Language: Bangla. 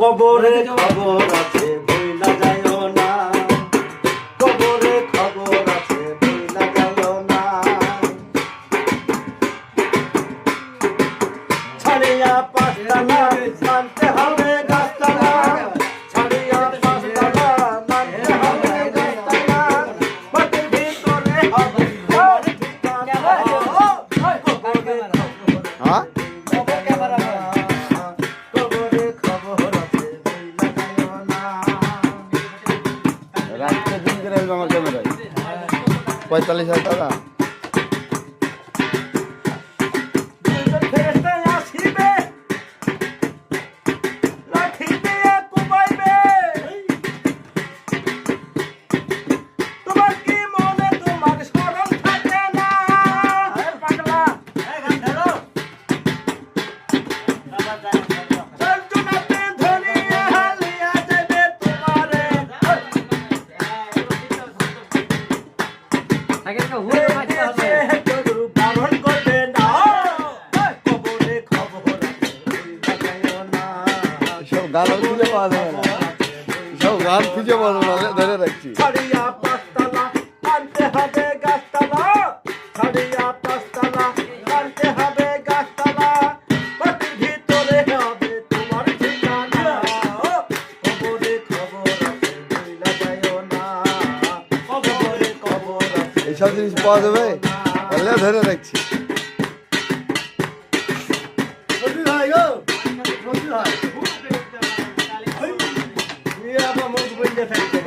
কবরে খবর আছে বইলা যাইও না, কবরে খবর আছে বইলা যাইও না। ছাড়িয়া পাঁচতলা মানতে হবে গাছতলা, ছাড়িয়া পাঁচতলা মানতে হবে গাছতলা। মাটির ভিতরে হবে ঠিকানা। হ্যাঁ রাখতে দিন করে আসবে আমার ক্যামেরায় 45,000 টাকা। সব গান খুঁজে পাওয়া যাবে না, সব গান খুঁজে পাওয়া যাবে না, ধরে রাখছি। ছাড়িয়া পাঁচতলা আনতে হবে গাছতলা, ছাড়িয়া পাঁচতলা আনতে হবে গাছতলা। মাটির ভিতরে হবে তোমার ঠিকানা। কবরে খবর আছে ভুইলা যাইও না, কবরে খবর আছে। এইসব জিনিস পাওয়া যাবে বললে ধরে রাখছি। আমার মুখ বন্ধ থাকতে